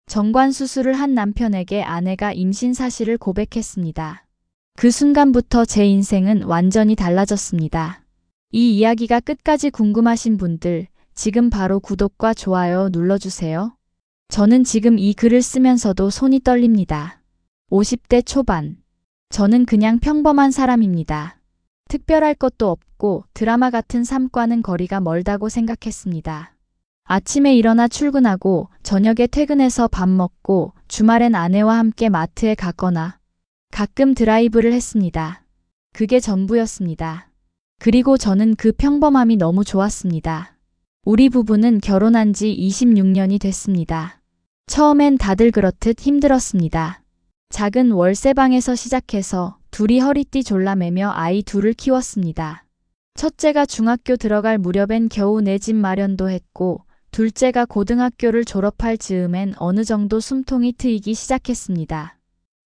정관 수술을 한 남편에게 아내가 임신 사실을 고백했습니다. 그 순간부터 제 인생은 완전히 달라졌습니다. 이 이야기가 끝까지 궁금하신 분들, 지금 바로 구독과 좋아요 눌러주세요. 저는 지금 이 글을 쓰면서도 손이 떨립니다. 50대 초반. 저는 그냥 평범한 사람입니다. 특별할 것도 없고 드라마 같은 삶과는 거리가 멀다고 생각했습니다. 아침에 일어나 출근하고 저녁에 퇴근해서 밥 먹고 주말엔 아내와 함께 마트에 갔거나 가끔 드라이브를 했습니다. 그게 전부였습니다. 그리고 저는 그 평범함이 너무 좋았습니다. 우리 부부는 결혼한 지 26년이 됐습니다. 처음엔 다들 그렇듯 힘들었습니다. 작은 월세방에서 시작해서 둘이 허리띠 졸라매며 아이 둘을 키웠습니다. 첫째가 중학교 들어갈 무렵엔 겨우 내 집 마련도 했고 둘째가 고등학교를 졸업할 즈음엔 어느 정도 숨통이 트이기 시작했습니다.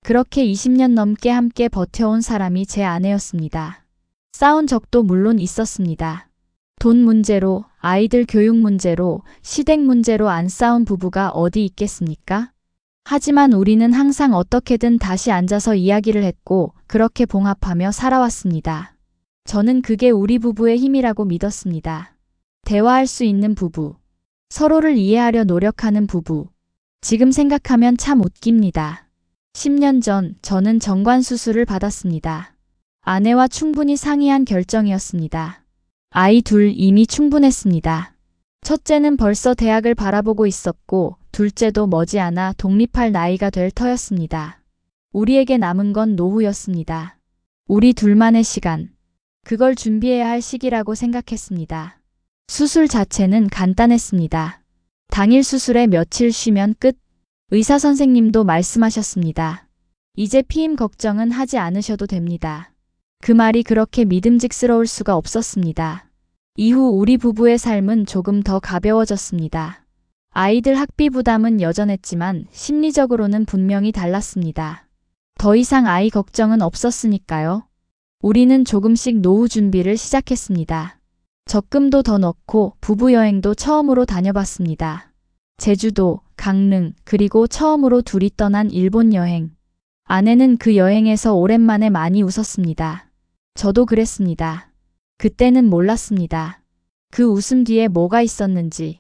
그렇게 20년 넘게 함께 버텨온 사람이 제 아내였습니다. 싸운 적도 물론 있었습니다. 돈 문제로, 아이들 교육 문제로, 시댁 문제로 안 싸운 부부가 어디 있겠습니까? 하지만 우리는 항상 어떻게든 다시 앉아서 이야기를 했고 그렇게 봉합하며 살아왔습니다. 저는 그게 우리 부부의 힘이라고 믿었습니다. 대화할 수 있는 부부. 서로를 이해하려 노력하는 부부. 지금 생각하면 참 웃깁니다. 10년 전 저는 정관 수술을 받았습니다. 아내와 충분히 상의한 결정이었습니다. 아이 둘 이미 충분했습니다. 첫째는 벌써 대학을 바라보고 있었고 둘째도 머지않아 독립할 나이가 될 터였습니다. 우리에게 남은 건 노후였습니다. 우리 둘만의 시간. 그걸 준비해야 할 시기라고 생각했습니다. 수술 자체는 간단했습니다. 당일 수술에 며칠 쉬면 끝. 의사 선생님도 말씀하셨습니다. 이제 피임 걱정은 하지 않으셔도 됩니다. 그 말이 그렇게 믿음직스러울 수가 없었습니다. 이후 우리 부부의 삶은 조금 더 가벼워졌습니다. 아이들 학비 부담은 여전했지만 심리적으로는 분명히 달랐습니다. 더 이상 아이 걱정은 없었으니까요. 우리는 조금씩 노후 준비를 시작했습니다. 적금도 더 넣고 부부 여행도 처음으로 다녀봤습니다. 제주도, 강릉, 그리고 처음으로 둘이 떠난 일본 여행. 아내는 그 여행에서 오랜만에 많이 웃었습니다. 저도 그랬습니다. 그때는 몰랐습니다. 그 웃음 뒤에 뭐가 있었는지.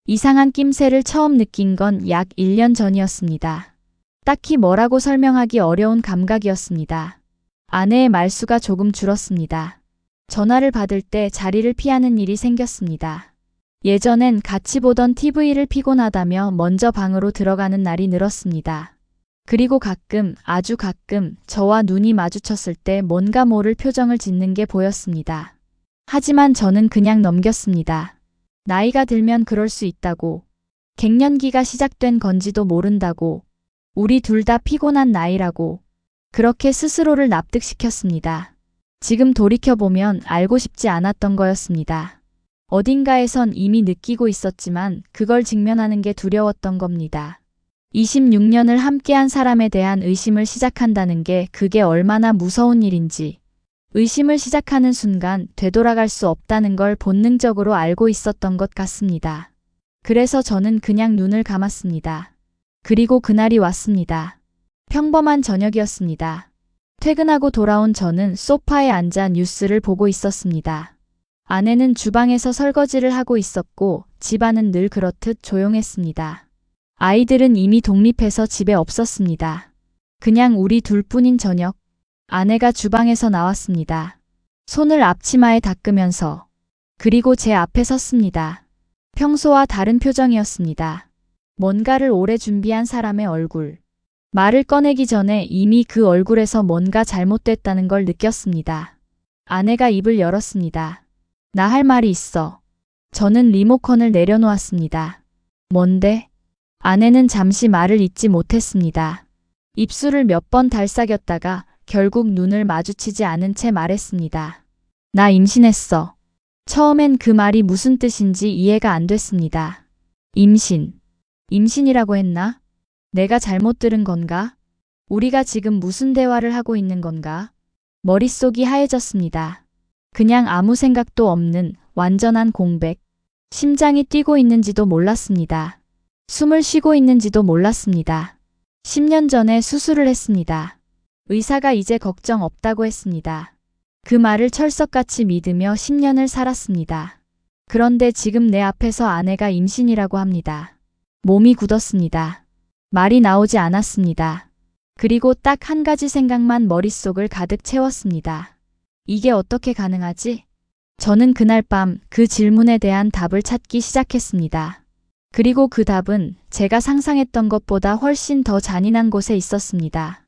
이상한 낌새를 처음 느낀 건 약 1년 전이었습니다. 딱히 뭐라고 설명하기 어려운 감각이었습니다. 아내의 말수가 조금 줄었습니다. 전화를 받을 때 자리를 피하는 일이 생겼습니다. 예전엔 같이 보던 TV를 피곤하다며 먼저 방으로 들어가는 날이 늘었습니다. 그리고 가끔, 아주 가끔 저와 눈이 마주쳤을 때 뭔가 모를 표정을 짓는 게 보였습니다. 하지만 저는 그냥 넘겼습니다. 나이가 들면 그럴 수 있다고. 갱년기가 시작된 건지도 모른다고. 우리 둘 다 피곤한 나이라고. 그렇게 스스로를 납득시켰습니다. 지금 돌이켜보면 알고 싶지 않았던 거였습니다. 어딘가에선 이미 느끼고 있었지만 그걸 직면하는 게 두려웠던 겁니다. 26년을 함께한 사람에 대한 의심을 시작한다는 게 그게 얼마나 무서운 일인지. 의심을 시작하는 순간 되돌아갈 수 없다는 걸 본능적으로 알고 있었던 것 같습니다. 그래서 저는 그냥 눈을 감았습니다. 그리고 그날이 왔습니다. 평범한 저녁이었습니다. 퇴근하고 돌아온 저는 소파에 앉아 뉴스를 보고 있었습니다. 아내는 주방에서 설거지를 하고 있었고 집안은 늘 그렇듯 조용했습니다. 아이들은 이미 독립해서 집에 없었습니다. 그냥 우리 둘뿐인 저녁. 아내가 주방에서 나왔습니다. 손을 앞치마에 닦으면서. 그리고 제 앞에 섰습니다. 평소와 다른 표정이었습니다. 뭔가를 오래 준비한 사람의 얼굴. 말을 꺼내기 전에 이미 그 얼굴에서 뭔가 잘못됐다는 걸 느꼈습니다. 아내가 입을 열었습니다. 나 할 말이 있어. 저는 리모컨을 내려놓았습니다. 뭔데? 아내는 잠시 말을 잇지 못했습니다. 입술을 몇 번 달싹였다가 결국 눈을 마주치지 않은 채 말했습니다. 나 임신했어. 처음엔 그 말이 무슨 뜻인지 이해가 안 됐습니다. 임신. 임신이라고 했나? 내가 잘못 들은 건가? 우리가 지금 무슨 대화를 하고 있는 건가? 머릿속이 하얘졌습니다. 그냥 아무 생각도 없는 완전한 공백. 심장이 뛰고 있는지도 몰랐습니다. 숨을 쉬고 있는지도 몰랐습니다. 10년 전에 수술을 했습니다. 의사가 이제 걱정 없다고 했습니다. 그 말을 철석같이 믿으며 10년을 살았습니다. 그런데 지금 내 앞에서 아내가 임신이라고 합니다. 몸이 굳었습니다. 말이 나오지 않았습니다. 그리고 딱 한 가지 생각만 머릿속을 가득 채웠습니다. 이게 어떻게 가능하지? 저는 그날 밤 그 질문에 대한 답을 찾기 시작했습니다. 그리고 그 답은 제가 상상했던 것보다 훨씬 더 잔인한 곳에 있었습니다.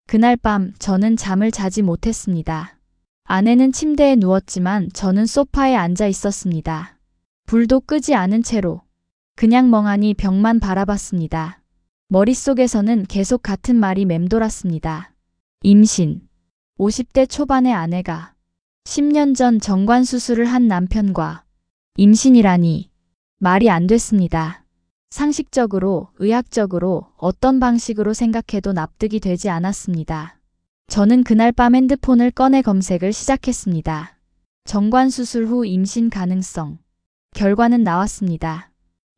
그날 밤 저는 잠을 자지 못했습니다. 아내는 침대에 누웠지만 저는 소파에 앉아 있었습니다. 불도 끄지 않은 채로 그냥 멍하니 벽만 바라봤습니다. 머릿속에서는 계속 같은 말이 맴돌았습니다. 임신. 50대 초반의 아내가 10년 전 정관 수술을 한 남편과 임신이라니 말이 안 됐습니다. 상식적으로, 의학적으로 어떤 방식으로 생각해도 납득이 되지 않았습니다. 저는 그날 밤 핸드폰을 꺼내 검색을 시작했습니다. 정관 수술 후 임신 가능성. 결과는 나왔습니다.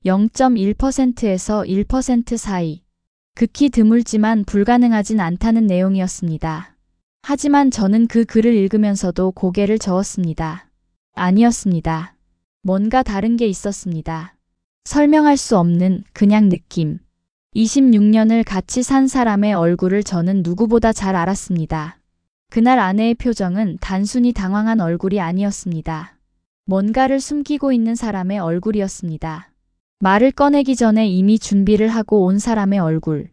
0.1%에서 1% 사이. 극히 드물지만 불가능하진 않다는 내용이었습니다. 하지만 저는 그 글을 읽으면서도 고개를 저었습니다. 아니었습니다. 뭔가 다른 게 있었습니다. 설명할 수 없는 그냥 느낌. 26년을 같이 산 사람의 얼굴을 저는 누구보다 잘 알았습니다. 그날 아내의 표정은 단순히 당황한 얼굴이 아니었습니다. 뭔가를 숨기고 있는 사람의 얼굴이었습니다. 말을 꺼내기 전에 이미 준비를 하고 온 사람의 얼굴.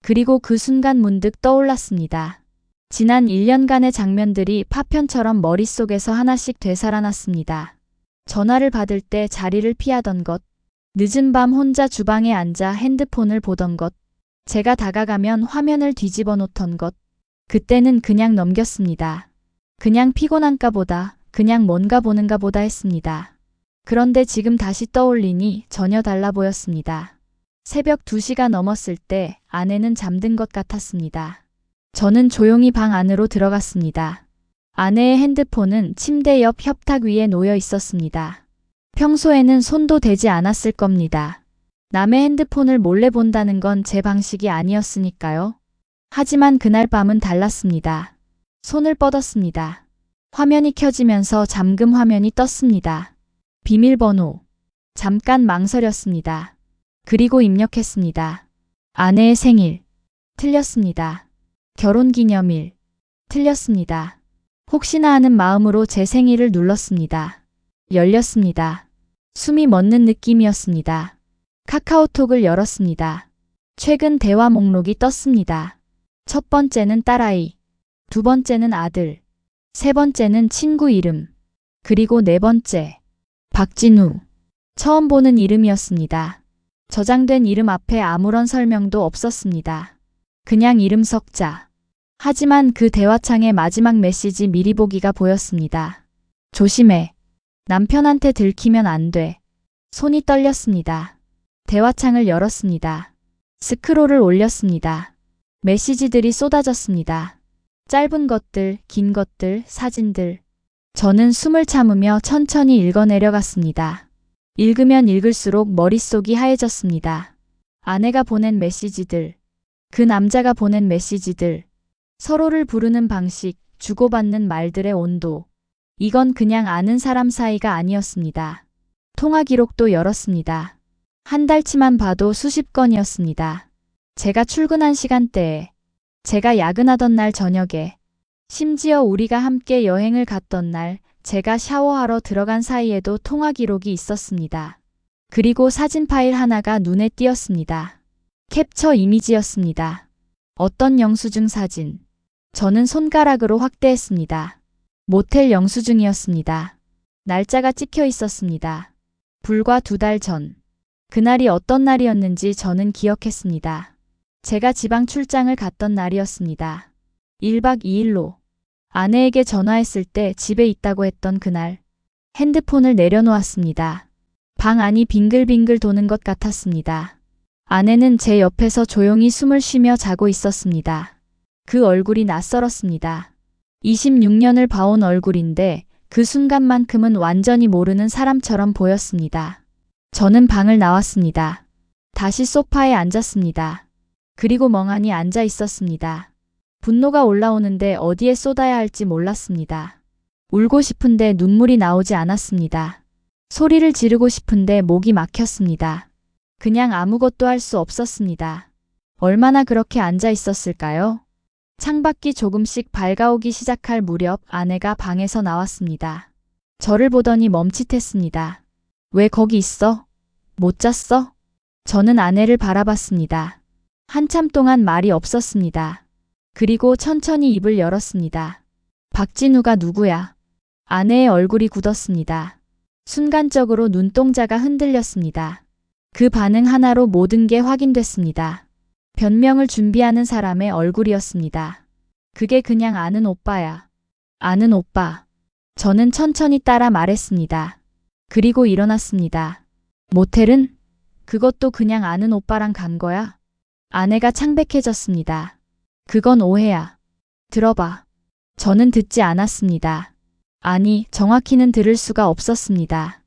그리고 그 순간 문득 떠올랐습니다. 지난 1년간의 장면들이 파편처럼 머릿속에서 하나씩 되살아났습니다. 전화를 받을 때 자리를 피하던 것, 늦은 밤 혼자 주방에 앉아 핸드폰을 보던 것, 제가 다가가면 화면을 뒤집어 놓던 것, 그때는 그냥 넘겼습니다. 그냥 피곤한가 보다, 그냥 뭔가 보는가 보다 했습니다. 그런데 지금 다시 떠올리니 전혀 달라 보였습니다. 새벽 2시가 넘었을 때 아내는 잠든 것 같았습니다. 저는 조용히 방 안으로 들어갔습니다. 아내의 핸드폰은 침대 옆 협탁 위에 놓여 있었습니다. 평소에는 손도 대지 않았을 겁니다. 남의 핸드폰을 몰래 본다는 건 제 방식이 아니었으니까요. 하지만 그날 밤은 달랐습니다. 손을 뻗었습니다. 화면이 켜지면서 잠금 화면이 떴습니다. 비밀번호. 잠깐 망설였습니다. 그리고 입력했습니다. 아내의 생일. 틀렸습니다. 결혼기념일. 틀렸습니다. 혹시나 하는 마음으로 제 생일을 눌렀습니다. 열렸습니다. 숨이 멎는 느낌이었습니다. 카카오톡을 열었습니다. 최근 대화 목록이 떴습니다. 첫 번째는 딸아이, 두 번째는 아들, 세 번째는 친구 이름, 그리고 네 번째, 박진우. 처음 보는 이름이었습니다. 저장된 이름 앞에 아무런 설명도 없었습니다. 그냥 이름 석자. 하지만 그 대화창의 마지막 메시지 미리 보기가 보였습니다. 조심해. 남편한테 들키면 안 돼. 손이 떨렸습니다. 대화창을 열었습니다. 스크롤을 올렸습니다. 메시지들이 쏟아졌습니다. 짧은 것들, 긴 것들, 사진들. 저는 숨을 참으며 천천히 읽어내려갔습니다. 읽으면 읽을수록 머릿속이 하얘졌습니다. 아내가 보낸 메시지들. 그 남자가 보낸 메시지들. 서로를 부르는 방식, 주고받는 말들의 온도. 이건 그냥 아는 사람 사이가 아니었습니다. 통화 기록도 열었습니다. 한 달치만 봐도 수십 건이었습니다. 제가 출근한 시간대에, 제가 야근하던 날 저녁에, 심지어 우리가 함께 여행을 갔던 날, 제가 샤워하러 들어간 사이에도 통화 기록이 있었습니다. 그리고 사진 파일 하나가 눈에 띄었습니다. 캡처 이미지였습니다. 어떤 영수증 사진. 저는 손가락으로 확대했습니다. 모텔 영수증이었습니다. 날짜가 찍혀 있었습니다. 불과 2달 전. 그날이 어떤 날이었는지 저는 기억했습니다. 제가 지방 출장을 갔던 날이었습니다. 1박 2일로. 아내에게 전화했을 때 집에 있다고 했던 그날. 핸드폰을 내려놓았습니다. 방 안이 빙글빙글 도는 것 같았습니다. 아내는 제 옆에서 조용히 숨을 쉬며 자고 있었습니다. 그 얼굴이 낯설었습니다. 26년을 봐온 얼굴인데 그 순간만큼은 완전히 모르는 사람처럼 보였습니다. 저는 방을 나왔습니다. 다시 소파에 앉았습니다. 그리고 멍하니 앉아 있었습니다. 분노가 올라오는데 어디에 쏟아야 할지 몰랐습니다. 울고 싶은데 눈물이 나오지 않았습니다. 소리를 지르고 싶은데 목이 막혔습니다. 그냥 아무것도 할 수 없었습니다. 얼마나 그렇게 앉아 있었을까요? 창밖이 조금씩 밝아오기 시작할 무렵 아내가 방에서 나왔습니다. 저를 보더니 멈칫했습니다. 왜 거기 있어? 못 잤어? 저는 아내를 바라봤습니다. 한참 동안 말이 없었습니다. 그리고 천천히 입을 열었습니다. 박진우가 누구야? 아내의 얼굴이 굳었습니다. 순간적으로 눈동자가 흔들렸습니다. 그 반응 하나로 모든 게 확인됐습니다. 변명을 준비하는 사람의 얼굴이었습니다. 그게 그냥 아는 오빠야. 아는 오빠. 저는 천천히 따라 말했습니다. 그리고 일어났습니다. 모텔은? 그것도 그냥 아는 오빠랑 간 거야? 아내가 창백해졌습니다. 그건 오해야. 들어봐. 저는 듣지 않았습니다. 아니, 정확히는 들을 수가 없었습니다.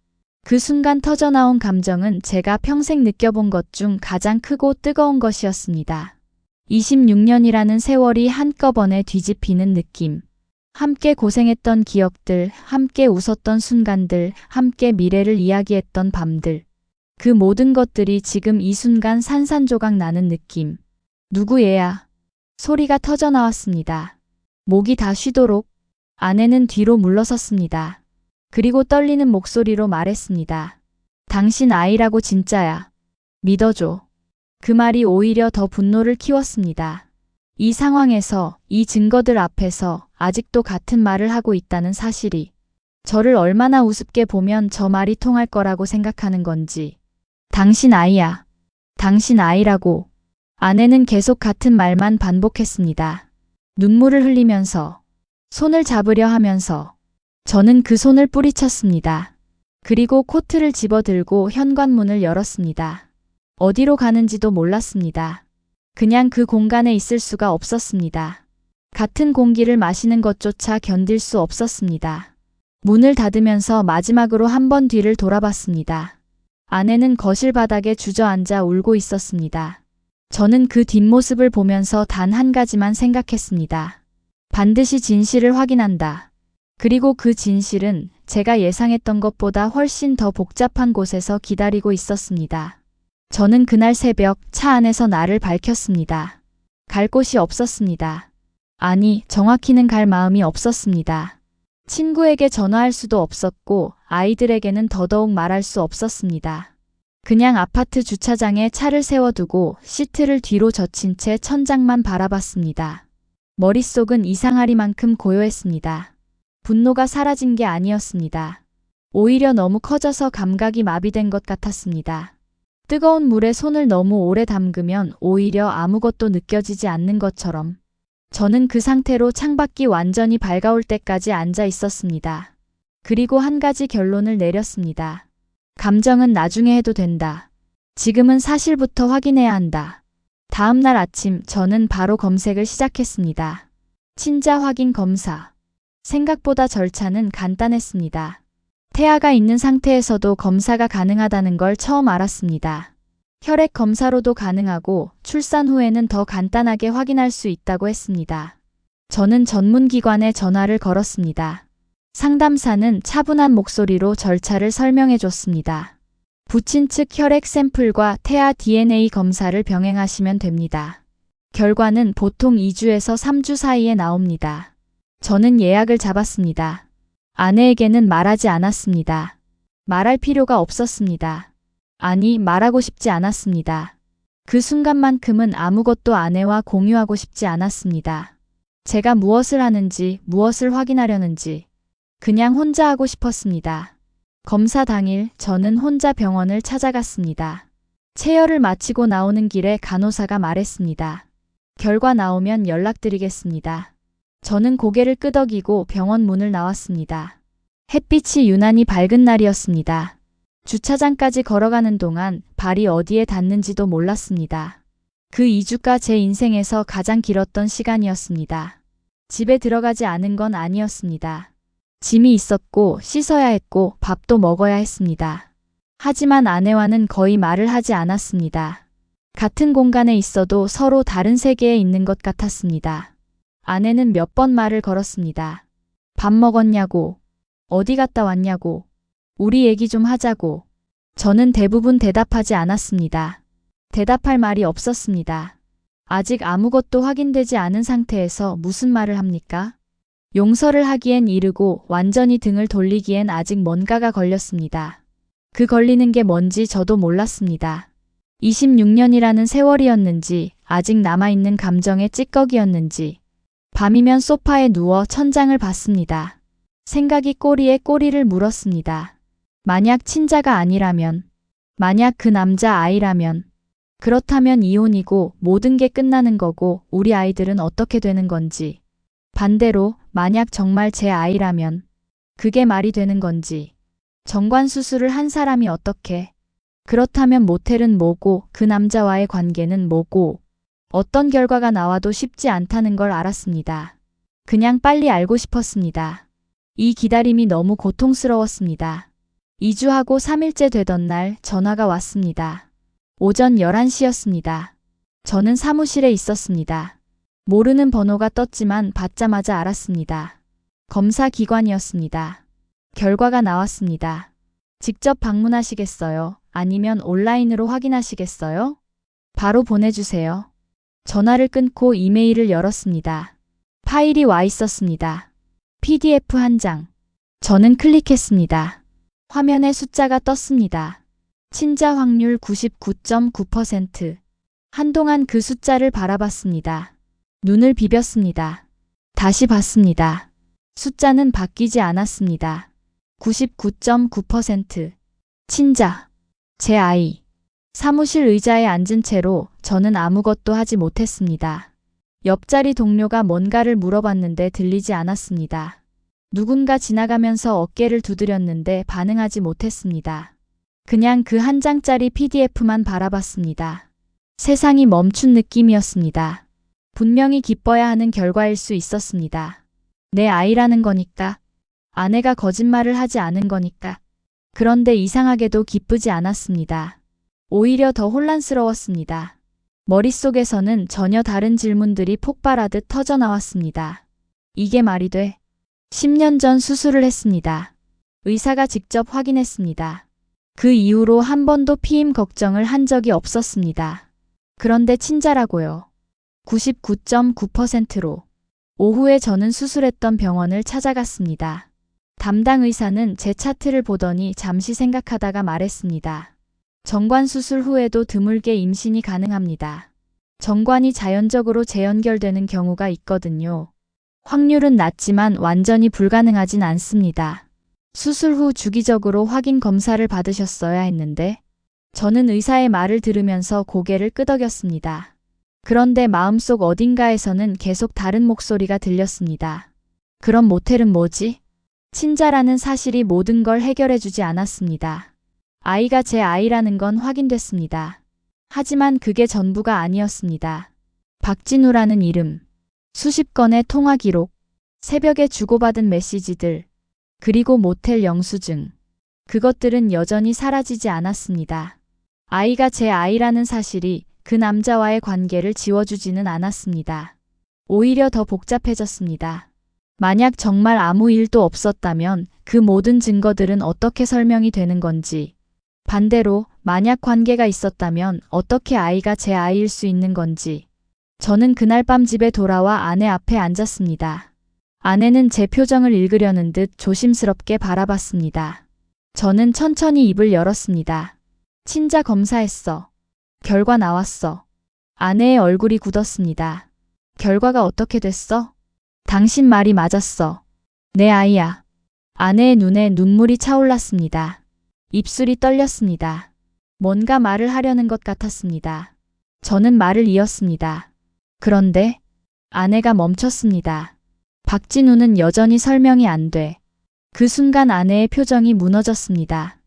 그 순간 터져나온 감정은 제가 평생 느껴본 것 중 가장 크고 뜨거운 것이었습니다. 26년이라는 세월이 한꺼번에 뒤집히는 느낌. 함께 고생했던 기억들, 함께 웃었던 순간들, 함께 미래를 이야기했던 밤들. 그 모든 것들이 지금 이 순간 산산조각 나는 느낌. 누구 얘야? 소리가 터져나왔습니다. 목이 다 쉬도록. 아내는 뒤로 물러섰습니다. 그리고 떨리는 목소리로 말했습니다. 당신 아이라고 진짜야. 믿어줘. 그 말이 오히려 더 분노를 키웠습니다. 이 상황에서, 이 증거들 앞에서 아직도 같은 말을 하고 있다는 사실이 저를 얼마나 우습게 보면 저 말이 통할 거라고 생각하는 건지. 당신 아이야. 당신 아이라고. 아내는 계속 같은 말만 반복했습니다. 눈물을 흘리면서, 손을 잡으려 하면서. 저는 그 손을 뿌리쳤습니다. 그리고 코트를 집어들고 현관문을 열었습니다. 어디로 가는지도 몰랐습니다. 그냥 그 공간에 있을 수가 없었습니다. 같은 공기를 마시는 것조차 견딜 수 없었습니다. 문을 닫으면서 마지막으로 한 번 뒤를 돌아봤습니다. 아내는 거실 바닥에 주저앉아 울고 있었습니다. 저는 그 뒷모습을 보면서 단 한 가지만 생각했습니다. 반드시 진실을 확인한다. 그리고 그 진실은 제가 예상했던 것보다 훨씬 더 복잡한 곳에서 기다리고 있었습니다. 저는 그날 새벽 차 안에서 나를 밝혔습니다. 갈 곳이 없었습니다. 아니, 정확히는 갈 마음이 없었습니다. 친구에게 전화할 수도 없었고 아이들에게는 더더욱 말할 수 없었습니다. 그냥 아파트 주차장에 차를 세워두고 시트를 뒤로 젖힌 채 천장만 바라봤습니다. 머릿속은 이상하리만큼 고요했습니다. 분노가 사라진 게 아니었습니다. 오히려 너무 커져서 감각이 마비된 것 같았습니다. 뜨거운 물에 손을 너무 오래 담그면 오히려 아무것도 느껴지지 않는 것처럼. 저는 그 상태로 창밖이 완전히 밝아올 때까지 앉아 있었습니다. 그리고 한 가지 결론을 내렸습니다. 감정은 나중에 해도 된다. 지금은 사실부터 확인해야 한다. 다음 날 아침 저는 바로 검색을 시작했습니다. 친자 확인 검사. 생각보다 절차는 간단했습니다. 태아가 있는 상태에서도 검사가 가능하다는 걸 처음 알았습니다. 혈액 검사로도 가능하고 출산 후에는 더 간단하게 확인할 수 있다고 했습니다. 저는 전문기관에 전화를 걸었습니다. 상담사는 차분한 목소리로 절차를 설명해 줬습니다. 부친 측 혈액 샘플과 태아 DNA 검사를 병행하시면 됩니다. 결과는 보통 2주에서 3주 사이에 나옵니다. 저는 예약을 잡았습니다. 아내에게는 말하지 않았습니다. 말할 필요가 없었습니다. 아니, 말하고 싶지 않았습니다. 그 순간만큼은 아무것도 아내와 공유하고 싶지 않았습니다. 제가 무엇을 하는지, 무엇을 확인하려는지 그냥 혼자 하고 싶었습니다. 검사 당일 저는 혼자 병원을 찾아갔습니다. 체열을 마치고 나오는 길에 간호사가 말했습니다. 결과 나오면 연락드리겠습니다. 저는 고개를 끄덕이고 병원 문을 나왔습니다. 햇빛이 유난히 밝은 날이었습니다. 주차장까지 걸어가는 동안 발이 어디에 닿는지도 몰랐습니다. 그 2주가 제 인생에서 가장 길었던 시간이었습니다. 집에 들어가지 않은 건 아니었습니다. 짐이 있었고 씻어야 했고 밥도 먹어야 했습니다. 하지만 아내와는 거의 말을 하지 않았습니다. 같은 공간에 있어도 서로 다른 세계에 있는 것 같았습니다. 아내는 몇 번 말을 걸었습니다. 밥 먹었냐고, 어디 갔다 왔냐고, 우리 얘기 좀 하자고. 저는 대부분 대답하지 않았습니다. 대답할 말이 없었습니다. 아직 아무것도 확인되지 않은 상태에서 무슨 말을 합니까? 용서를 하기엔 이르고 완전히 등을 돌리기엔 아직 뭔가가 걸렸습니다. 그 걸리는 게 뭔지 저도 몰랐습니다. 26년이라는 세월이었는지 아직 남아있는 감정의 찌꺼기였는지 밤이면 소파에 누워 천장을 봤습니다. 생각이 꼬리에 꼬리를 물었습니다. 만약 친자가 아니라면, 만약 그 남자 아이라면, 그렇다면 이혼이고 모든 게 끝나는 거고 우리 아이들은 어떻게 되는 건지. 반대로 만약 정말 제 아이라면 그게 말이 되는 건지. 정관 수술을 한 사람이 어떻게. 그렇다면 모텔은 뭐고 그 남자와의 관계는 뭐고 어떤 결과가 나와도 쉽지 않다는 걸 알았습니다. 그냥 빨리 알고 싶었습니다. 이 기다림이 너무 고통스러웠습니다. 2주하고 3일째 되던 날 전화가 왔습니다. 오전 11시였습니다. 저는 사무실에 있었습니다. 모르는 번호가 떴지만 받자마자 알았습니다. 검사 기관이었습니다. 결과가 나왔습니다. 직접 방문하시겠어요? 아니면 온라인으로 확인하시겠어요? 바로 보내주세요. 전화를 끊고 이메일을 열었습니다. 파일이 와 있었습니다. PDF 한 장. 저는 클릭했습니다. 화면에 숫자가 떴습니다. 친자 확률 99.9%. 한동안 그 숫자를 바라봤습니다. 눈을 비볐습니다. 다시 봤습니다. 숫자는 바뀌지 않았습니다. 99.9%. 친자. 제 아이. 사무실 의자에 앉은 채로 저는 아무것도 하지 못했습니다. 옆자리 동료가 뭔가를 물어봤는데 들리지 않았습니다. 누군가 지나가면서 어깨를 두드렸는데 반응하지 못했습니다. 그냥 그 한 장짜리 PDF만 바라봤습니다. 세상이 멈춘 느낌이었습니다. 분명히 기뻐야 하는 결과일 수 있었습니다. 내 아이라는 거니까. 아내가 거짓말을 하지 않은 거니까. 그런데 이상하게도 기쁘지 않았습니다. 오히려 더 혼란스러웠습니다. 머릿속에서는 전혀 다른 질문들이 폭발하듯 터져나왔습니다. 이게 말이 돼? 10년 전 수술을 했습니다. 의사가 직접 확인했습니다. 그 이후로 한 번도 피임 걱정을 한 적이 없었습니다. 그런데 친자라고요. 99.9%로. 오후에 저는 수술했던 병원을 찾아갔습니다. 담당 의사는 제 차트를 보더니 잠시 생각하다가 말했습니다. 정관 수술 후에도 드물게 임신이 가능합니다. 정관이 자연적으로 재연결되는 경우가 있거든요. 확률은 낮지만 완전히 불가능하진 않습니다. 수술 후 주기적으로 확인 검사를 받으셨어야 했는데 저는 의사의 말을 들으면서 고개를 끄덕였습니다. 그런데 마음속 어딘가에서는 계속 다른 목소리가 들렸습니다. 그럼 모텔은 뭐지? 친자라는 사실이 모든 걸 해결해주지 않았습니다. 아이가 제 아이라는 건 확인됐습니다. 하지만 그게 전부가 아니었습니다. 박진우라는 이름, 수십 건의 통화 기록, 새벽에 주고받은 메시지들, 그리고 모텔 영수증. 그것들은 여전히 사라지지 않았습니다. 아이가 제 아이라는 사실이 그 남자와의 관계를 지워주지는 않았습니다. 오히려 더 복잡해졌습니다. 만약 정말 아무 일도 없었다면 그 모든 증거들은 어떻게 설명이 되는 건지, 반대로 만약 관계가 있었다면 어떻게 아이가 제 아이일 수 있는 건지. 저는 그날 밤 집에 돌아와 아내 앞에 앉았습니다. 아내는 제 표정을 읽으려는 듯 조심스럽게 바라봤습니다. 저는 천천히 입을 열었습니다. 친자 검사했어. 결과 나왔어. 아내의 얼굴이 굳었습니다. 결과가 어떻게 됐어? 당신 말이 맞았어. 내 아이야. 아내의 눈에 눈물이 차올랐습니다. 입술이 떨렸습니다. 뭔가 말을 하려는 것 같았습니다. 저는 말을 이었습니다. 그런데 아내가 멈췄습니다. 박진우는 여전히 설명이 안 돼. 그 순간 아내의 표정이 무너졌습니다.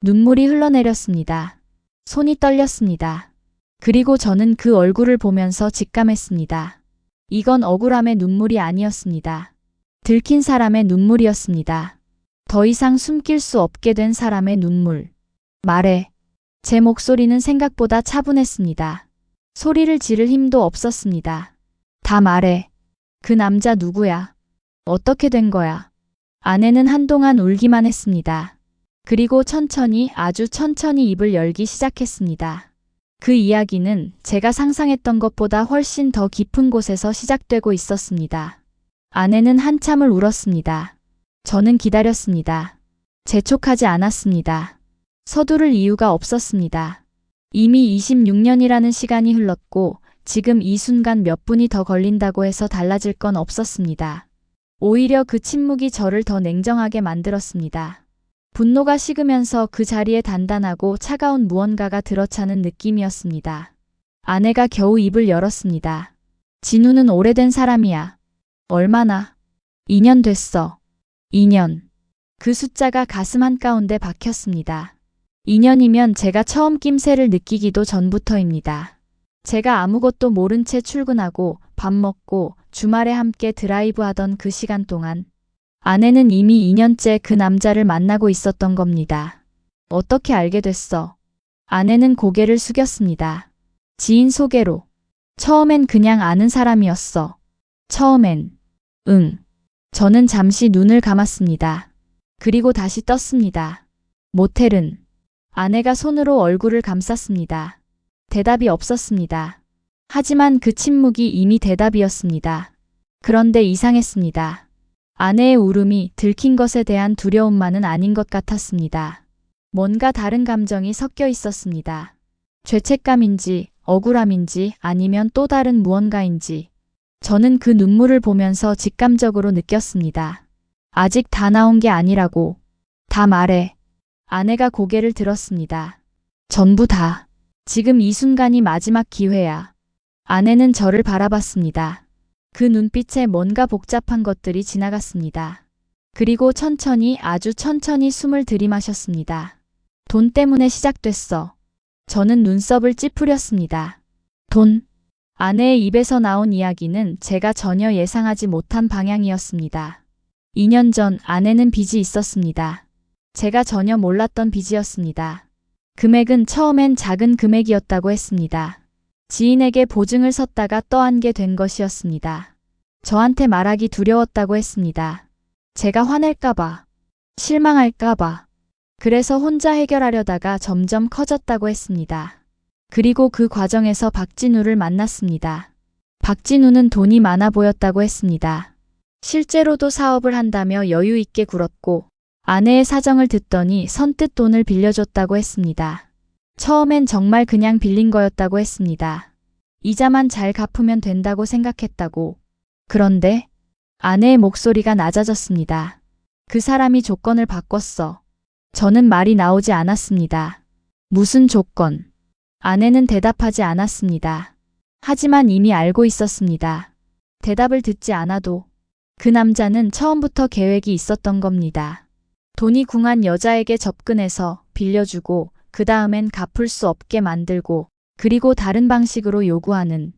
눈물이 흘러내렸습니다. 손이 떨렸습니다. 그리고 저는 그 얼굴을 보면서 직감했습니다. 이건 억울함의 눈물이 아니었습니다. 들킨 사람의 눈물이었습니다. 더 이상 숨길 수 없게 된 사람의 눈물. 말해. 제 목소리는 생각보다 차분했습니다. 소리를 지를 힘도 없었습니다. 다 말해. 그 남자 누구야? 어떻게 된 거야? 아내는 한동안 울기만 했습니다. 그리고 천천히, 아주 천천히 입을 열기 시작했습니다. 그 이야기는 제가 상상했던 것보다 훨씬 더 깊은 곳에서 시작되고 있었습니다. 아내는 한참을 울었습니다. 저는 기다렸습니다. 재촉하지 않았습니다. 서두를 이유가 없었습니다. 이미 26년이라는 시간이 흘렀고 지금 이 순간 몇 분이 더 걸린다고 해서 달라질 건 없었습니다. 오히려 그 침묵이 저를 더 냉정하게 만들었습니다. 분노가 식으면서 그 자리에 단단하고 차가운 무언가가 들어차는 느낌이었습니다. 아내가 겨우 입을 열었습니다. 진우는 오래된 사람이야. 얼마나? 2년 됐어. 2년. 그 숫자가 가슴 한가운데 박혔습니다. 2년이면 제가 처음 낌새를 느끼기도 전부터입니다. 제가 아무것도 모른 채 출근하고 밥 먹고 주말에 함께 드라이브하던 그 시간 동안 아내는 이미 2년째 그 남자를 만나고 있었던 겁니다. 어떻게 알게 됐어? 아내는 고개를 숙였습니다. 지인 소개로. 처음엔 그냥 아는 사람이었어. 처음엔. 응. 저는 잠시 눈을 감았습니다. 그리고 다시 떴습니다. 모텔은. 아내가 손으로 얼굴을 감쌌습니다. 대답이 없었습니다. 하지만 그 침묵이 이미 대답이었습니다. 그런데 이상했습니다. 아내의 울음이 들킨 것에 대한 두려움만은 아닌 것 같았습니다. 뭔가 다른 감정이 섞여 있었습니다. 죄책감인지, 억울함인지, 아니면 또 다른 무언가인지. 저는 그 눈물을 보면서 직감적으로 느꼈습니다. 아직 다 나온 게 아니라고. 다 말해. 아내가 고개를 들었습니다. 전부 다. 지금 이 순간이 마지막 기회야. 아내는 저를 바라봤습니다. 그 눈빛에 뭔가 복잡한 것들이 지나갔습니다. 그리고 천천히, 아주 천천히 숨을 들이마셨습니다. 돈 때문에 시작됐어. 저는 눈썹을 찌푸렸습니다. 돈. 아내의 입에서 나온 이야기는 제가 전혀 예상하지 못한 방향이었습니다. 2년 전 아내는 빚이 있었습니다. 제가 전혀 몰랐던 빚이었습니다. 금액은 처음엔 작은 금액이었다고 했습니다. 지인에게 보증을 섰다가 떠안게 된 것이었습니다. 저한테 말하기 두려웠다고 했습니다. 제가 화낼까봐, 실망할까봐. 그래서 혼자 해결하려다가 점점 커졌다고 했습니다. 그리고 그 과정에서 박진우를 만났습니다. 박진우는 돈이 많아 보였다고 했습니다. 실제로도 사업을 한다며 여유 있게 굴었고 아내의 사정을 듣더니 선뜻 돈을 빌려줬다고 했습니다. 처음엔 정말 그냥 빌린 거였다고 했습니다. 이자만 잘 갚으면 된다고 생각했다고. 그런데 아내의 목소리가 낮아졌습니다. 그 사람이 조건을 바꿨어. 저는 말이 나오지 않았습니다. 무슨 조건? 아내는 대답하지 않았습니다. 하지만 이미 알고 있었습니다. 대답을 듣지 않아도 그 남자는 처음부터 계획이 있었던 겁니다. 돈이 궁한 여자에게 접근해서 빌려주고 그 다음엔 갚을 수 없게 만들고 그리고 다른 방식으로 요구하는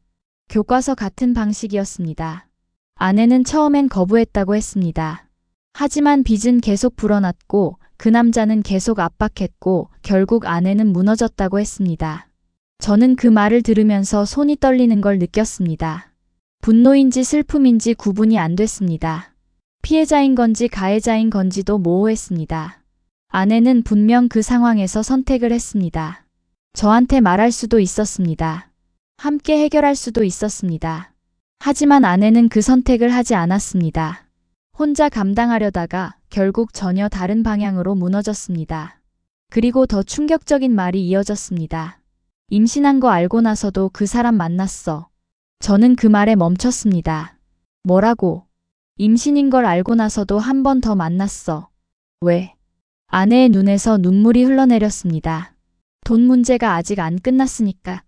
교과서 같은 방식이었습니다. 아내는 처음엔 거부했다고 했습니다. 하지만 빚은 계속 불어났고 그 남자는 계속 압박했고 결국 아내는 무너졌다고 했습니다. 저는 그 말을 들으면서 손이 떨리는 걸 느꼈습니다. 분노인지 슬픔인지 구분이 안 됐습니다. 피해자인 건지 가해자인 건지도 모호했습니다. 아내는 분명 그 상황에서 선택을 했습니다. 저한테 말할 수도 있었습니다. 함께 해결할 수도 있었습니다. 하지만 아내는 그 선택을 하지 않았습니다. 혼자 감당하려다가 결국 전혀 다른 방향으로 무너졌습니다. 그리고 더 충격적인 말이 이어졌습니다. 임신한 거 알고 나서도 그 사람 만났어. 저는 그 말에 멈췄습니다. 뭐라고? 임신인 걸 알고 나서도 한 번 더 만났어. 왜? 아내의 눈에서 눈물이 흘러내렸습니다. 돈 문제가 아직 안 끝났으니까.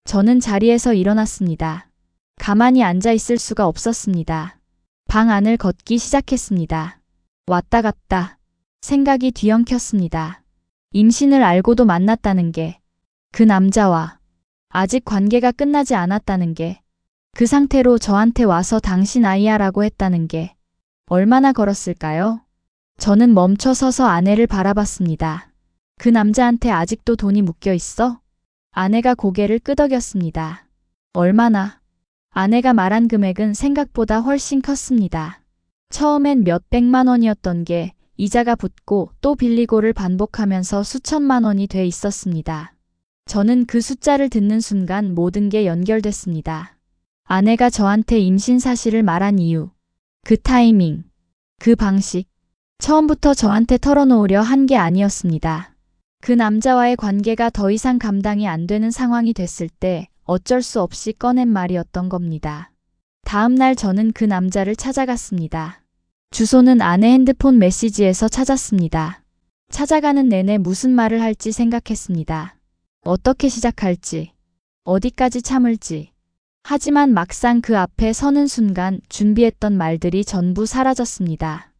저는 자리에서 일어났습니다. 가만히 앉아 있을 수가 없었습니다. 방 안을 걷기 시작했습니다. 왔다 갔다. 생각이 뒤엉켰습니다. 임신을 알고도 만났다는 게, 그 남자와 아직 관계가 끝나지 않았다는 게, 그 상태로 저한테 와서 당신 아이야 라고 했다는 게 얼마나 걸었을까요? 저는 멈춰 서서 아내를 바라봤습니다. 그 남자한테 아직도 돈이 묶여 있어? 아내가 고개를 끄덕였습니다. 얼마나? 아내가 말한 금액은 생각보다 훨씬 컸습니다. 처음엔 몇백만 원이었던 게 이자가 붙고 또 빌리고를 반복하면서 수천만 원이 돼 있었습니다. 저는 그 숫자를 듣는 순간 모든 게 연결됐습니다. 아내가 저한테 임신 사실을 말한 이유, 그 타이밍, 그 방식, 처음부터 저한테 털어놓으려 한 게 아니었습니다. 그 남자와의 관계가 더 이상 감당이 안 되는 상황이 됐을 때 어쩔 수 없이 꺼낸 말이었던 겁니다. 다음 날 저는 그 남자를 찾아갔습니다. 주소는 아내 핸드폰 메시지에서 찾았습니다. 찾아가는 내내 무슨 말을 할지 생각했습니다. 어떻게 시작할지, 어디까지 참을지. 하지만 막상 그 앞에 서는 순간 준비했던 말들이 전부 사라졌습니다.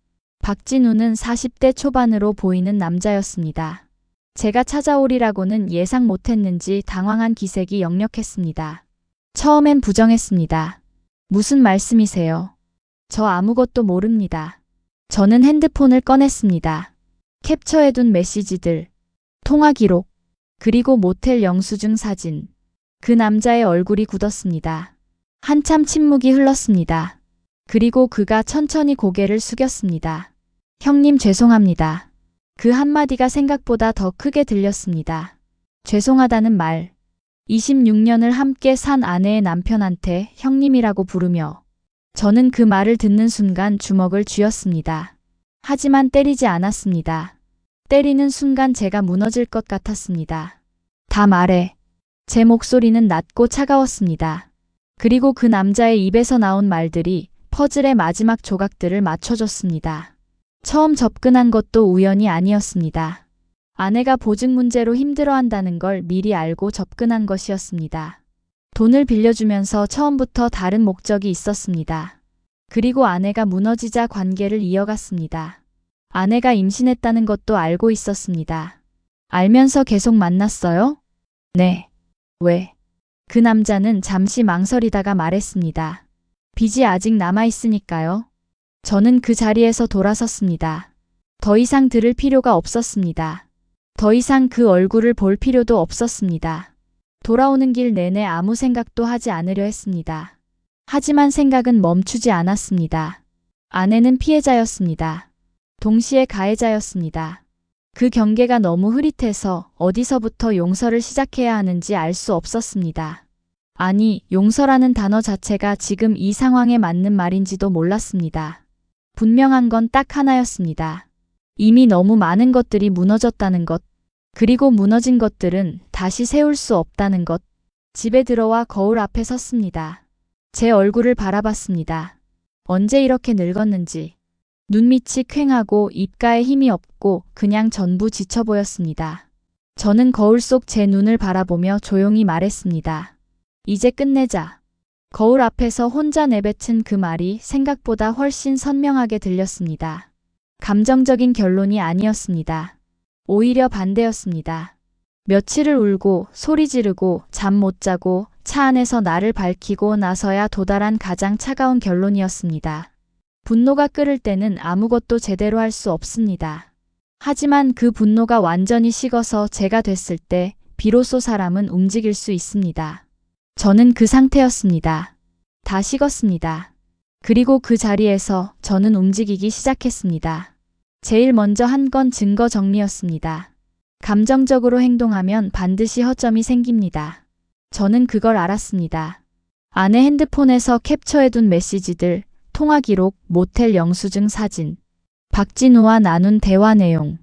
박진우는 40대 초반으로 보이는 남자였습니다. 제가 찾아오리라고는 예상 못했는지 당황한 기색이 역력했습니다. 처음엔 부정했습니다. 무슨 말씀이세요? 저 아무것도 모릅니다. 저는 핸드폰을 꺼냈습니다. 캡처해둔 메시지들, 통화 기록, 그리고 모텔 영수증 사진. 그 남자의 얼굴이 굳었습니다. 한참 침묵이 흘렀습니다. 그리고 그가 천천히 고개를 숙였습니다. 형님 죄송합니다. 그 한마디가 생각보다 더 크게 들렸습니다. 죄송하다는 말. 26년을 함께 산 아내의 남편한테 형님이라고 부르며 저는 그 말을 듣는 순간 주먹을 쥐었습니다. 하지만 때리지 않았습니다. 때리는 순간 제가 무너질 것 같았습니다. 다 말해. 제 목소리는 낮고 차가웠습니다. 그리고 그 남자의 입에서 나온 말들이 퍼즐의 마지막 조각들을 맞춰줬습니다. 처음 접근한 것도 우연이 아니었습니다. 아내가 보증 문제로 힘들어한다는 걸 미리 알고 접근한 것이었습니다. 돈을 빌려주면서 처음부터 다른 목적이 있었습니다. 그리고 아내가 무너지자 관계를 이어갔습니다. 아내가 임신했다는 것도 알고 있었습니다. 알면서 계속 만났어요? 네. 왜? 그 남자는 잠시 망설이다가 말했습니다. 빚이 아직 남아있으니까요. 저는 그 자리에서 돌아섰습니다. 더 이상 들을 필요가 없었습니다. 더 이상 그 얼굴을 볼 필요도 없었습니다. 돌아오는 길 내내 아무 생각도 하지 않으려 했습니다. 하지만 생각은 멈추지 않았습니다. 아내는 피해자였습니다. 동시에 가해자였습니다. 그 경계가 너무 흐릿해서 어디서부터 용서를 시작해야 하는지 알 수 없었습니다. 아니, 용서라는 단어 자체가 지금 이 상황에 맞는 말인지도 몰랐습니다. 분명한 건 딱 하나였습니다. 이미 너무 많은 것들이 무너졌다는 것, 그리고 무너진 것들은 다시 세울 수 없다는 것. 집에 들어와 거울 앞에 섰습니다. 제 얼굴을 바라봤습니다. 언제 이렇게 늙었는지. 눈밑이 퀭하고 입가에 힘이 없고 그냥 전부 지쳐 보였습니다. 저는 거울 속 제 눈을 바라보며 조용히 말했습니다. 이제 끝내자. 거울 앞에서 혼자 내뱉은 그 말이 생각보다 훨씬 선명하게 들렸습니다. 감정적인 결론이 아니었습니다. 오히려 반대였습니다. 며칠을 울고 소리 지르고 잠 못 자고 차 안에서 나를 밝히고 나서야 도달한 가장 차가운 결론이었습니다. 분노가 끓을 때는 아무것도 제대로 할 수 없습니다. 하지만 그 분노가 완전히 식어서 제가 됐을 때 비로소 사람은 움직일 수 있습니다. 저는 그 상태였습니다. 다 식었습니다. 그리고 그 자리에서 저는 움직이기 시작했습니다. 제일 먼저 한 건 증거 정리였습니다. 감정적으로 행동하면 반드시 허점이 생깁니다. 저는 그걸 알았습니다. 아내 핸드폰에서 캡처해둔 메시지들, 통화 기록, 모텔 영수증 사진, 박진우와 나눈 대화 내용,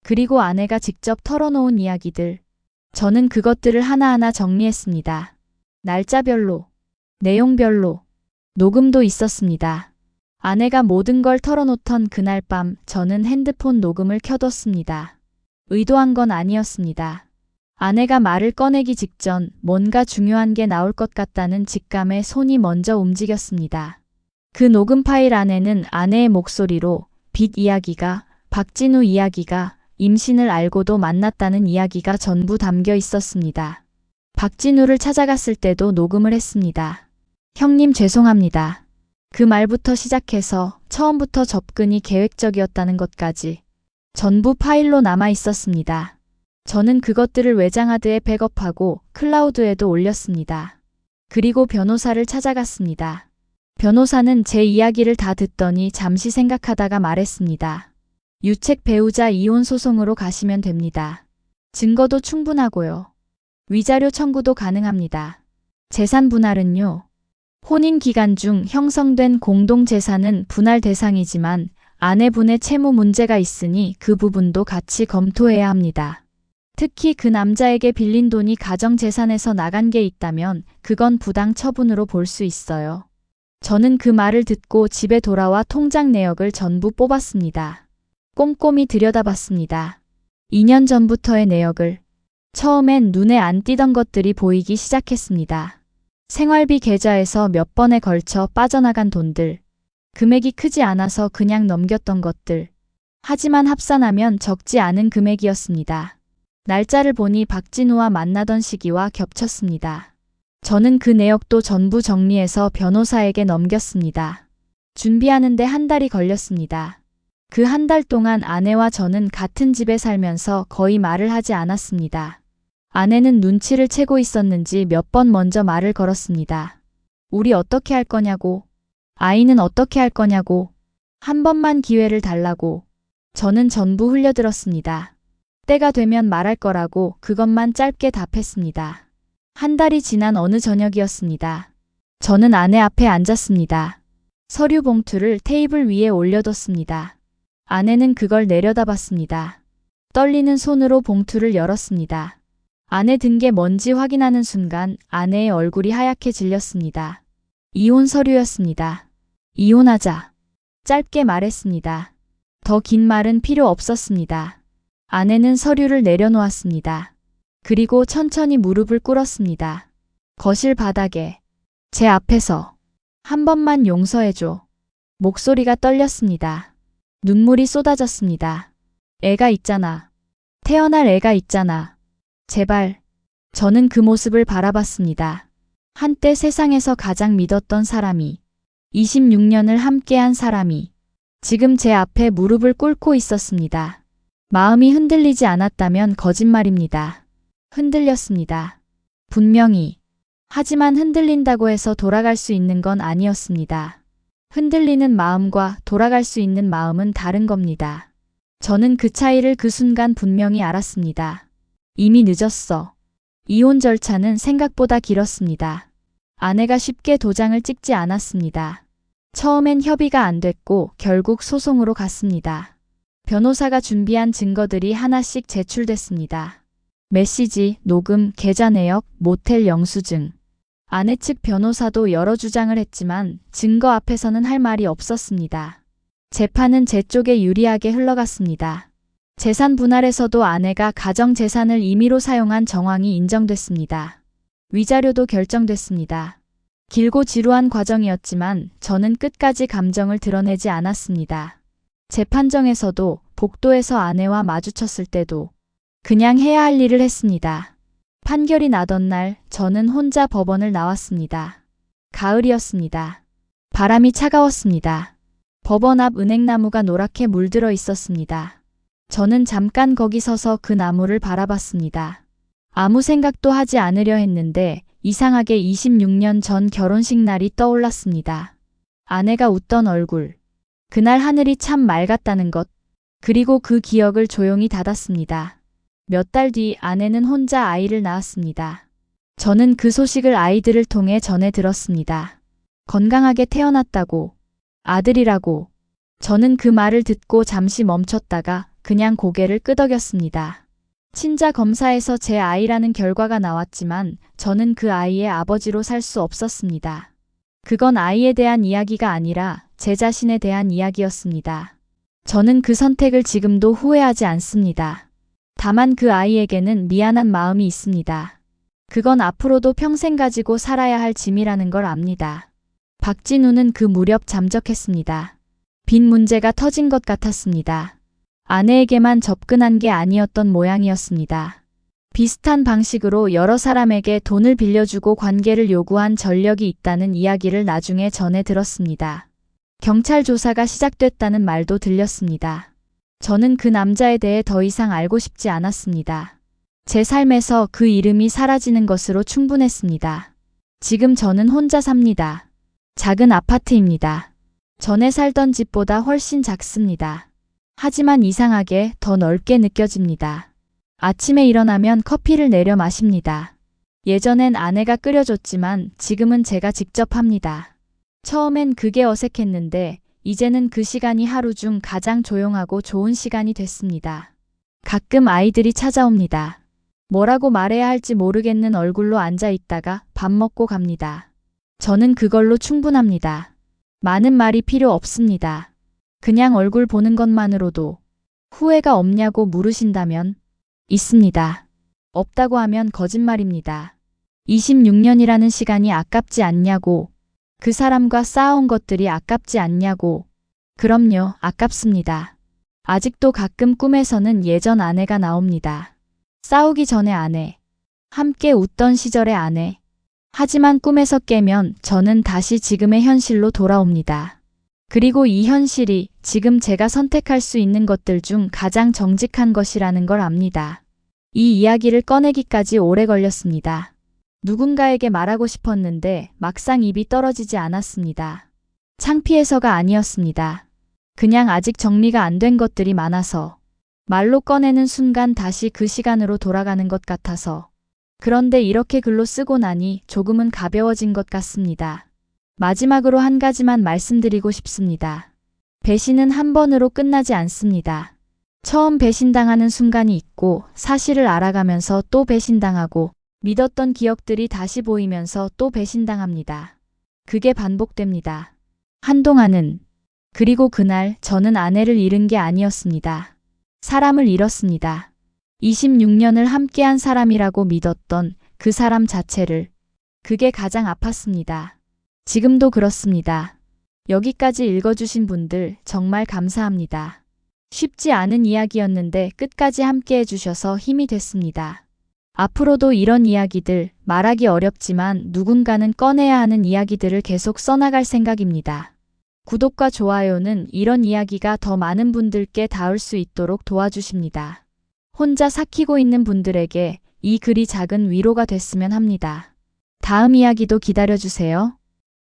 그리고 아내가 직접 털어놓은 이야기들. 저는 그것들을 하나하나 정리했습니다. 날짜별로, 내용별로, 녹음도 있었습니다. 아내가 모든 걸 털어놓던 그날 밤 저는 핸드폰 녹음을 켜뒀습니다. 의도한 건 아니었습니다. 아내가 말을 꺼내기 직전 뭔가 중요한 게 나올 것 같다는 직감에 손이 먼저 움직였습니다. 그 녹음 파일 안에는 아내의 목소리로 빚 이야기가, 박진우 이야기가, 임신을 알고도 만났다는 이야기가 전부 담겨 있었습니다. 박진우를 찾아갔을 때도 녹음을 했습니다. 형님 죄송합니다. 그 말부터 시작해서 처음부터 접근이 계획적이었다는 것까지 전부 파일로 남아 있었습니다. 저는 그것들을 외장하드에 백업하고 클라우드에도 올렸습니다. 그리고 변호사를 찾아갔습니다. 변호사는 제 이야기를 다 듣더니 잠시 생각하다가 말했습니다. 유책 배우자 이혼 소송으로 가시면 됩니다. 증거도 충분하고요. 위자료 청구도 가능합니다. 재산 분할은요. 혼인 기간 중 형성된 공동재산은 분할 대상이지만 아내분의 채무 문제가 있으니 그 부분도 같이 검토해야 합니다. 특히 그 남자에게 빌린 돈이 가정재산에서 나간 게 있다면 그건 부당 처분으로 볼 수 있어요. 저는 그 말을 듣고 집에 돌아와 통장 내역을 전부 뽑았습니다. 꼼꼼히 들여다봤습니다. 2년 전부터의 내역을. 처음엔 눈에 안 띄던 것들이 보이기 시작했습니다. 생활비 계좌에서 몇 번에 걸쳐 빠져나간 돈들. 금액이 크지 않아서 그냥 넘겼던 것들. 하지만 합산하면 적지 않은 금액이었습니다. 날짜를 보니 박진우와 만나던 시기와 겹쳤습니다. 저는 그 내역도 전부 정리해서 변호사에게 넘겼습니다. 준비하는데 한 달이 걸렸습니다. 그 한 달 동안 아내와 저는 같은 집에 살면서 거의 말을 하지 않았습니다. 아내는 눈치를 채고 있었는지 몇 번 먼저 말을 걸었습니다. 우리 어떻게 할 거냐고. 아이는 어떻게 할 거냐고. 한 번만 기회를 달라고. 저는 전부 흘려들었습니다. 때가 되면 말할 거라고 그것만 짧게 답했습니다. 한 달이 지난 어느 저녁이었습니다. 저는 아내 앞에 앉았습니다. 서류 봉투를 테이블 위에 올려뒀습니다. 아내는 그걸 내려다봤습니다. 떨리는 손으로 봉투를 열었습니다. 안에 든 게 뭔지 확인하는 순간 아내의 얼굴이 하얗게 질렸습니다. 이혼 서류였습니다. 이혼하자. 짧게 말했습니다. 더 긴 말은 필요 없었습니다. 아내는 서류를 내려놓았습니다. 그리고 천천히 무릎을 꿇었습니다. 거실 바닥에. 제 앞에서. 한 번만 용서해줘. 목소리가 떨렸습니다. 눈물이 쏟아졌습니다. 애가 있잖아. 태어날 애가 있잖아. 제발. 저는 그 모습을 바라봤습니다. 한때 세상에서 가장 믿었던 사람이, 26년을 함께한 사람이 지금 제 앞에 무릎을 꿇고 있었습니다. 마음이 흔들리지 않았다면 거짓말입니다. 흔들렸습니다. 분명히. 하지만 흔들린다고 해서 돌아갈 수 있는 건 아니었습니다. 흔들리는 마음과 돌아갈 수 있는 마음은 다른 겁니다. 저는 그 차이를 그 순간 분명히 알았습니다. 이미 늦었어. 이혼 절차는 생각보다 길었습니다. 아내가 쉽게 도장을 찍지 않았습니다. 처음엔 협의가 안 됐고 결국 소송으로 갔습니다. 변호사가 준비한 증거들이 하나씩 제출됐습니다. 메시지, 녹음, 계좌 내역, 모텔 영수증. 아내 측 변호사도 여러 주장을 했지만 증거 앞에서는 할 말이 없었습니다. 재판은 제 쪽에 유리하게 흘러갔습니다. 재산 분할에서도 아내가 가정재산을 임의로 사용한 정황이 인정됐습니다. 위자료도 결정됐습니다. 길고 지루한 과정이었지만 저는 끝까지 감정을 드러내지 않았습니다. 재판정에서도, 복도에서 아내와 마주쳤을 때도 그냥 해야 할 일을 했습니다. 판결이 나던 날 저는 혼자 법원을 나왔습니다. 가을이었습니다. 바람이 차가웠습니다. 법원 앞 은행나무가 노랗게 물들어 있었습니다. 저는 잠깐 거기 서서 그 나무를 바라봤습니다. 아무 생각도 하지 않으려 했는데 이상하게 26년 전 결혼식 날이 떠올랐습니다. 아내가 웃던 얼굴. 그날 하늘이 참 맑았다는 것. 그리고 그 기억을 조용히 닫았습니다. 몇 달 뒤 아내는 혼자 아이를 낳았습니다. 저는 그 소식을 아이들을 통해 전해 들었습니다. 건강하게 태어났다고. 아들이라고. 저는 그 말을 듣고 잠시 멈췄다가 그냥 고개를 끄덕였습니다. 친자 검사에서 제 아이라는 결과가 나왔지만 저는 그 아이의 아버지로 살 수 없었습니다. 그건 아이에 대한 이야기가 아니라 제 자신에 대한 이야기였습니다. 저는 그 선택을 지금도 후회하지 않습니다. 다만 그 아이에게는 미안한 마음이 있습니다. 그건 앞으로도 평생 가지고 살아야 할 짐이라는 걸 압니다. 박진우는 그 무렵 잠적했습니다. 빚 문제가 터진 것 같았습니다. 아내에게만 접근한 게 아니었던 모양이었습니다. 비슷한 방식으로 여러 사람에게 돈을 빌려주고 관계를 요구한 전력이 있다는 이야기를 나중에 전해 들었습니다. 경찰 조사가 시작됐다는 말도 들렸습니다. 저는 그 남자에 대해 더 이상 알고 싶지 않았습니다. 제 삶에서 그 이름이 사라지는 것으로 충분했습니다. 지금 저는 혼자 삽니다. 작은 아파트입니다. 전에 살던 집보다 훨씬 작습니다. 하지만 이상하게 더 넓게 느껴집니다. 아침에 일어나면 커피를 내려 마십니다. 예전엔 아내가 끓여줬지만 지금은 제가 직접 합니다. 처음엔 그게 어색했는데 이제는 그 시간이 하루 중 가장 조용하고 좋은 시간이 됐습니다. 가끔 아이들이 찾아옵니다. 뭐라고 말해야 할지 모르겠는 얼굴로 앉아 있다가 밥 먹고 갑니다. 저는 그걸로 충분합니다. 많은 말이 필요 없습니다. 그냥 얼굴 보는 것만으로도. 후회가 없냐고 물으신다면 있습니다. 없다고 하면 거짓말입니다. 26년이라는 시간이 아깝지 않냐고. 그 사람과 쌓아온 것들이 아깝지 않냐고. 그럼요, 아깝습니다. 아직도 가끔 꿈에서는 예전 아내가 나옵니다. 싸우기 전의 아내. 함께 웃던 시절의 아내. 하지만 꿈에서 깨면 저는 다시 지금의 현실로 돌아옵니다. 그리고 이 현실이 지금 제가 선택할 수 있는 것들 중 가장 정직한 것이라는 걸 압니다. 이 이야기를 꺼내기까지 오래 걸렸습니다. 누군가에게 말하고 싶었는데 막상 입이 떨어지지 않았습니다. 창피해서가 아니었습니다. 그냥 아직 정리가 안 된 것들이 많아서. 말로 꺼내는 순간 다시 그 시간으로 돌아가는 것 같아서. 그런데 이렇게 글로 쓰고 나니 조금은 가벼워진 것 같습니다. 마지막으로 한 가지만 말씀드리고 싶습니다. 배신은 한 번으로 끝나지 않습니다. 처음 배신당하는 순간이 있고 사실을 알아가면서 또 배신당하고 믿었던 기억들이 다시 보이면서 또 배신당합니다. 그게 반복됩니다. 한동안은. 그리고 그날 저는 아내를 잃은 게 아니었습니다. 사람을 잃었습니다. 26년을 함께한 사람이라고 믿었던 그 사람 자체를. 그게 가장 아팠습니다. 지금도 그렇습니다. 여기까지 읽어주신 분들 정말 감사합니다. 쉽지 않은 이야기였는데 끝까지 함께 해주셔서 힘이 됐습니다. 앞으로도 이런 이야기들, 말하기 어렵지만 누군가는 꺼내야 하는 이야기들을 계속 써나갈 생각입니다. 구독과 좋아요는 이런 이야기가 더 많은 분들께 닿을 수 있도록 도와주십니다. 혼자 삭히고 있는 분들에게 이 글이 작은 위로가 됐으면 합니다. 다음 이야기도 기다려주세요.